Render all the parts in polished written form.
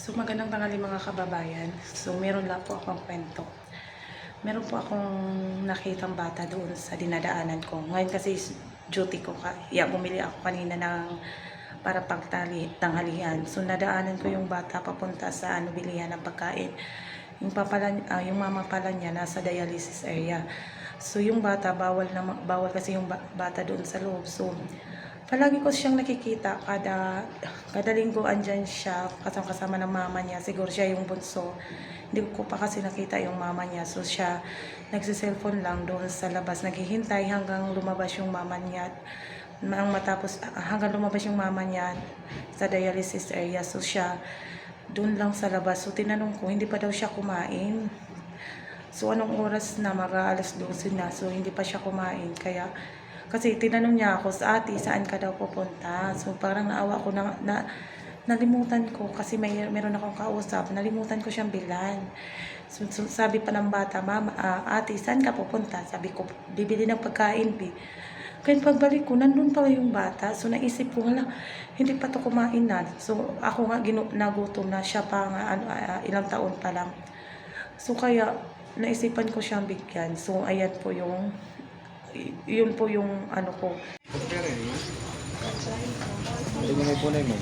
So magandang tanghali mga kababayan. So meron lang po akong kwento. Meron po akong nakitang bata doon sa dinadaanan ko. Ngayon kasi duty ko. Kaya bumili ako kanina ng para tanghalian. So nadaanan ko yung bata papunta sa bilihan ng pagkain. Yung mama pala niya nasa dialysis area. So yung bata bawal kasi yung bata doon sa loob. So palagi ko siyang nakikita kada linggo andyan siya kasama ng mama niya. Siguro siya yung bunso. Hindi ko pa kasi nakita yung mama niya. So siya nagsiselfone lang doon sa labas. Naghihintay hanggang lumabas yung mama niya. Hanggang lumabas yung mama niya sa dialysis area. So siya doon lang sa labas. So tinanong ko, hindi pa daw siya kumain. So anong oras na? Alas 12 na. So hindi pa siya kumain. Kasi tinanong niya ako sa ate, saan ka daw pupunta? So parang naawa ko nalimutan ko kasi meron akong kausap, nalimutan ko siyang bilan. So sabi pa ng bata, mama, ate, saan ka pupunta? Sabi ko, bibili ng pagkain, Kaya pagbalik ko, nandun pala yung bata. So naisip ko, hindi pa to kumain na. So ako nga nagutom na, siya pa nga ilang taon pa lang. So kaya naisipan ko siyang bigyan. So ayan po yun po yung ano ko. Hindi mo may punay mo.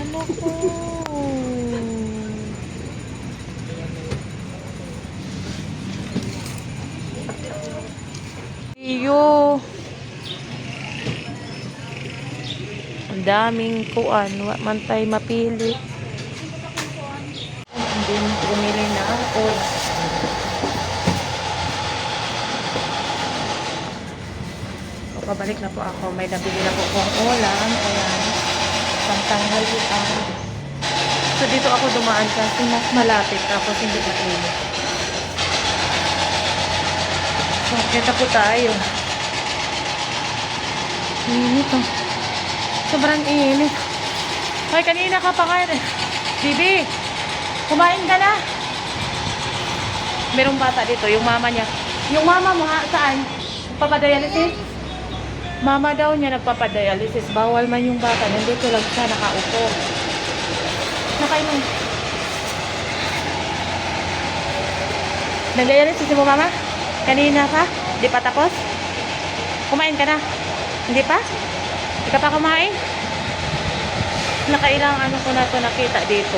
Ano ko? Iyo. Ang daming kuan, man tayo mapili. Hindi bumili na ako. Pabalik na po ako. May nabili na po kong ulam. Ayan. Pangtanghalian. So dito ako dumaan kasi mas malapit. Tapos hindi mainit. So kita po tayo. Init oh. Sobrang init. Hoy, kanina ka pa kayo. Bibi, kumain ka na. Merong bata dito, yung mama niya. Yung mama mo ha, saan? Nagpapadialysis? Mama daw niya nagpapadialysis. Bawal man yung bata. Nandito lang siya, nakaupo. Nakainom. Nag-dialysis mo mama? Kanina pa? Di pa tapos? Kumain ka na? Hindi pa? Hindi ka pa kumain? Nakailang ano ko na ito nakita dito.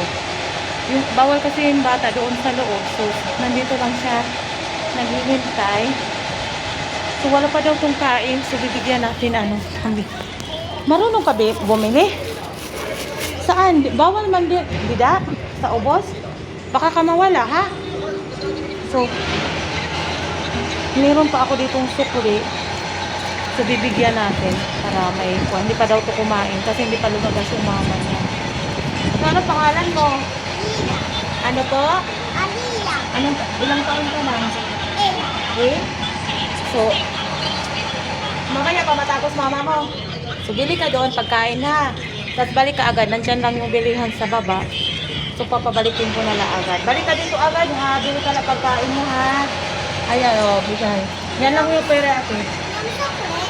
Bawal kasi yung bata doon sa loob. So, nandito lang siya naghihintay. So, wala pa daw itong kain. So, bibigyan natin kami. Marunong ka bumili? Saan? Bawal man din. Bida? Sa ubos? Baka ka mawala, ha? So, meron pa ako ditong sukli. So, bibigyan natin para may hindi pa daw ito kumain kasi hindi pa lumabas yung mama niya. So, ano pangalan mo? Ano po? Aliyah. Ilang taon ka na? 8. So, mamaya pa matapos mama mo. So, bili ka doon pagkain ha. Tapos balik ka agad. Nandyan lang yung bilihan sa baba. So, papabalikin ko na lang agad. Balik ka dito agad ha. Bili ka na pagkain mo ha. Ayan o, bigay. Yan lang yung pera ate.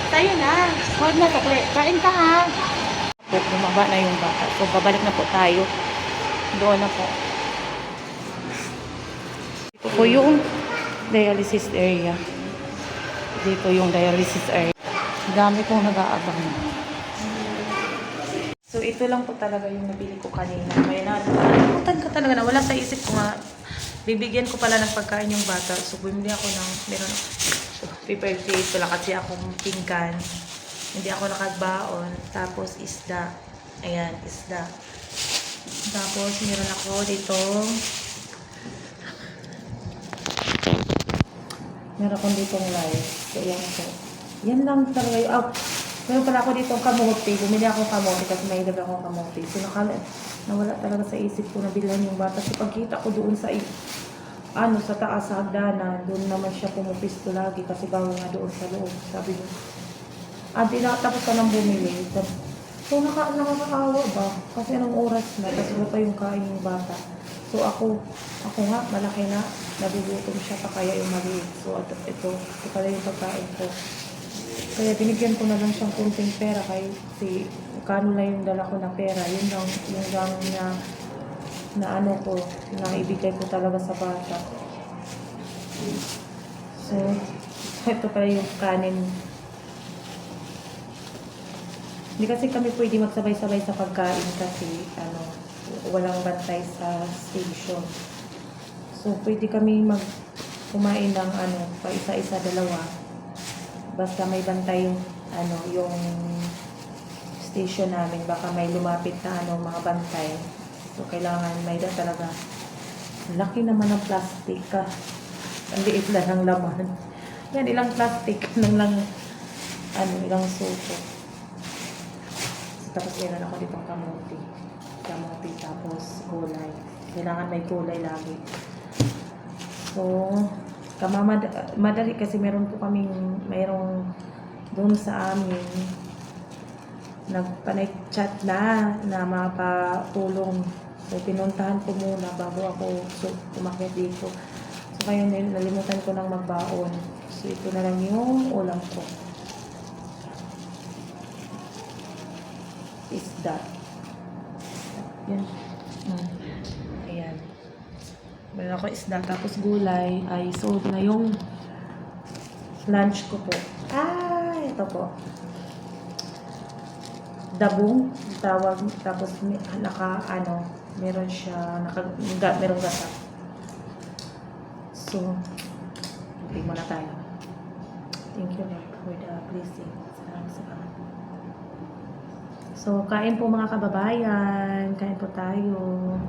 Tayo na. Huwag na sukli. Kain ka ha. Bumaba na yung bata. So, babalik na po tayo. Doon na po. Ito po yung dialysis area. Dito yung dialysis area. Dami pong nag-aabang. So, ito lang po talaga yung nabili ko kanina. May nakalimutan ka talaga na. Wala sa isip ko nga. Bibigyan ko pala ng pagkain yung bata. So, bumili ako ng meron paper plate. Wala kasi akong pinggan. Hindi ako nakagbaon. Tapos, isda. Ayan, isda. Tapos, meron ako dito. Meron akong ditong live. So, yan po. Yan lang talaga yung... meron pala ako ditong kamote. Bumili ako kamote kasi may ilag akong kamote. So, nawala talaga sa isip ko na bilhan yung bata. So, pagkita ko doon sa sa taas sa hagdanan, doon naman siya pumupisto lagi kasi bawal nga doon sa loob. Sabi niya, di tapos ka nang bumili. So, nakakaawa ba? Kasi anong oras na, tapos wala pa yung kain yung bata. So ako nga, malaki na, nagugutom siya pa kaya yung maliit. So ito pala yung pagkain ko. Kaya binigyan ko na lang siyang kunting pera kasi kano lang yung dala ko na pera. Yun lang na ano ko, na ibigay ko talaga sa bata. So, ito pala yung kanin. Hindi kasi kami pwede magsabay-sabay sa pagkain kasi walang bantay sa station. So, pwede kami kumain ng pa isa-isa, dalawa. Basta may bantay yung station namin. Baka may lumapit na mga bantay. So, kailangan may talaga. Laki naman ng plastic ka. Ang liit lang ng laman. Yan, ilang plastic ng lang, ilang suko. Tapos meron ako ditong kamote, tapos gulay. Kailangan may gulay lagi. So, madali kasi mayroong doon sa amin, nagpanay-chat na mapatulong. So, pinuntahan ko muna bago ako umakyat dito. So, kaya nalimutan ko nang magbaon. So, ito na lang yung ulam ko. Isda. Yan. Ayan. Meron ako isda. Tapos gulay. Ay, so na yung lunch ko po. Ito po. Dabong. Tawag. Tapos meron siya, merong gata. So, tingin muna tayo. Thank you, Lord, for the blessing. Salamat. So, kain po mga kababayan. Kain po tayo.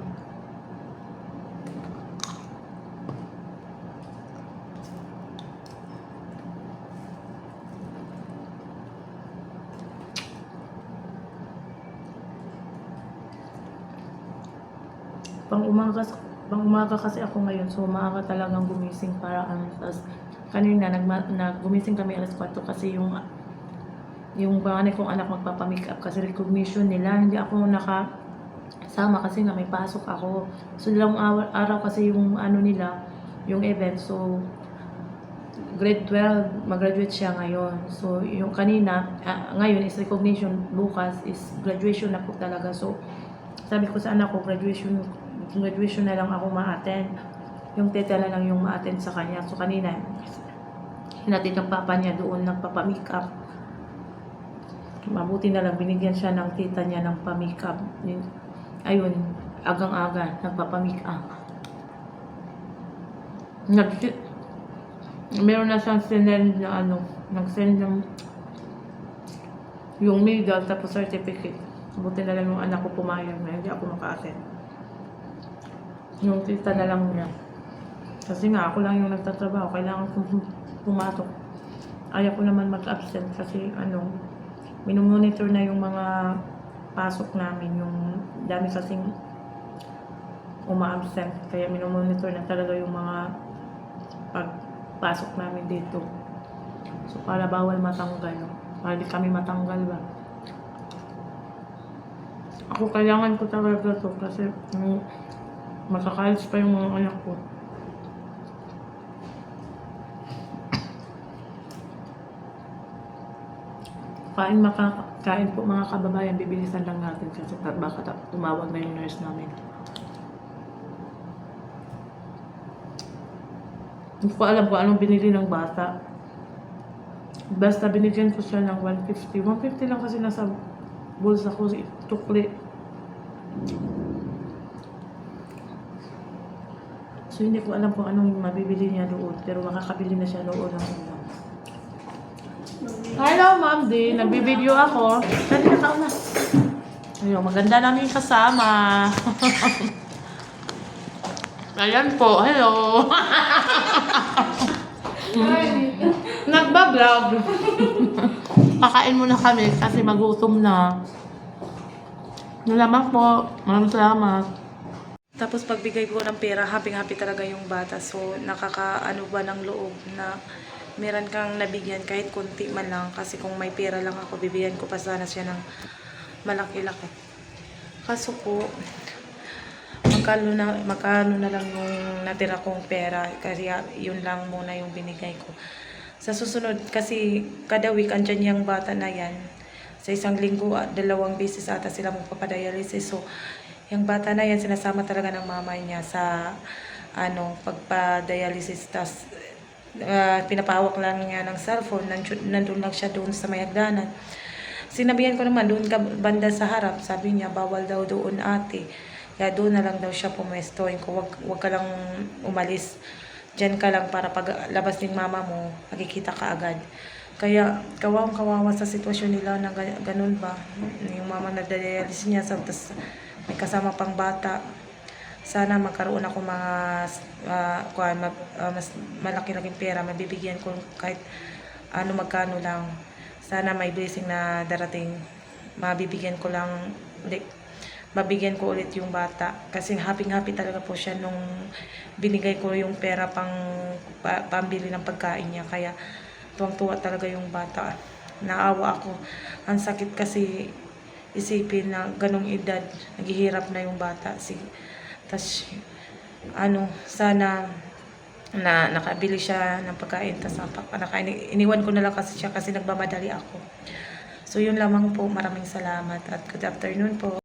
Pang-umaga kasi ako ngayon. So, maaga talagang gumising para tapos, kanina, gumising kami alas 4 kasi yung panganay kong anak magpapamake up kasi recognition nila. Hindi ako nakasama kasi nga may pasok ako. So, dalawang araw kasi yung nila, yung event. So, grade 12, mag-graduate siya ngayon. So, yung kanina, ngayon is recognition, bukas is graduation na po talaga. So, sabi ko sa anak ko, graduation na lang ako ma-attend. Yung tita na lang yung ma-attend sa kanya. So, kanina, hinatid ng papa niya doon, nagpapamake up. Mabuti na lang, binigyan siya ng tita niya ng pa-make up. Ayun, agang-aga, nagpapamake up. Meron na siyang sinend na nag-send ng yung medal tapos certificate. Buti na lang yung anak ko pumayag na hindi ako maka-attend. Yung tita na lang niya. Kasi nga, ako lang yung nagtatrabaho. Kailangan kong pumasok. Ayaw ko naman mag-absent kasi minomonitor na yung mga pasok namin. Yung dami kasing uma-absent. Kaya minomonitor na talaga yung mga pagpasok namin dito. So, para bawal matanggal. Para di kami matanggal ba. Ako kailangan ko talaga to kasi makakalis pa yung mga anak ko. Kain po mga kababayan, bibilisan lang natin kasi baka tumawag na yung nurse namin. Hindi ko alam kung anong binili ng bata. Basta binigyan ko siya ng 150. 150 lang kasi nasa bulsa ko, tukli. So hindi ko alam kung anong mabibili niya doon, pero makakabili na siya doon ng ulam. Hello, Ma'am D. Nagbibideo ako. Dali na kauna. Ayun, maganda namin kasama. Ayan po, hello. Nagbablog. Kakain muna kami kasi magutom na. Nalaman po. Maraming salamat. Tapos pagbigay ko ng pera, happy-happy talaga yung bata. So, nakakaano ba ng loob na meron kang nabigyan kahit konti man lang. Kasi kung may pera lang ako, bibigyan ko pa sana siya ng malaki-laki. Kaso po, magkano na lang yung natira kong pera. Kasi yun lang muna yung binigay ko. Sa susunod, kasi kada week andyan yung bata na yan. Sa isang linggo, 2 beses ata sila magpapadialysis. So, yung bata na yan, sinasama talaga ng mama niya sa pagpa-dialysis. Tas, pinapahawak lang niya ng cellphone. Nandun lang siya doon sa may hagdanan. Sinabihan ko naman, doon ka banda sa harap. Sabi niya, bawal daw doon ate. Kaya doon na lang daw siya pumesto. Huwag ka lang umalis. Diyan ka lang para pag labas ng mama mo, makikita ka agad. Kaya kawawang-kawawa sa sitwasyon nila na ganun ba. Yung mama nagdialysis niya, tapos may kasama pang bata. Sana magkaroon ako mga mas malaki-laking pera, mabibigyan ko kahit magkano lang. Sana may blessing na darating, mabibigyan ko ulit yung bata. Kasi happy talaga po siya nung binigay ko yung pera pambili ng pagkain niya. Kaya tuwang-tuwa talaga yung bata. Naawa ako. Ang sakit kasi isipin na ganong edad, naghihirap na yung bata. Tas sana na nakabili siya ng pagkain. Tas iniwan ko na lang kasi siya kasi nagmamadali ako. So yun lamang po. Maraming salamat at good afternoon po.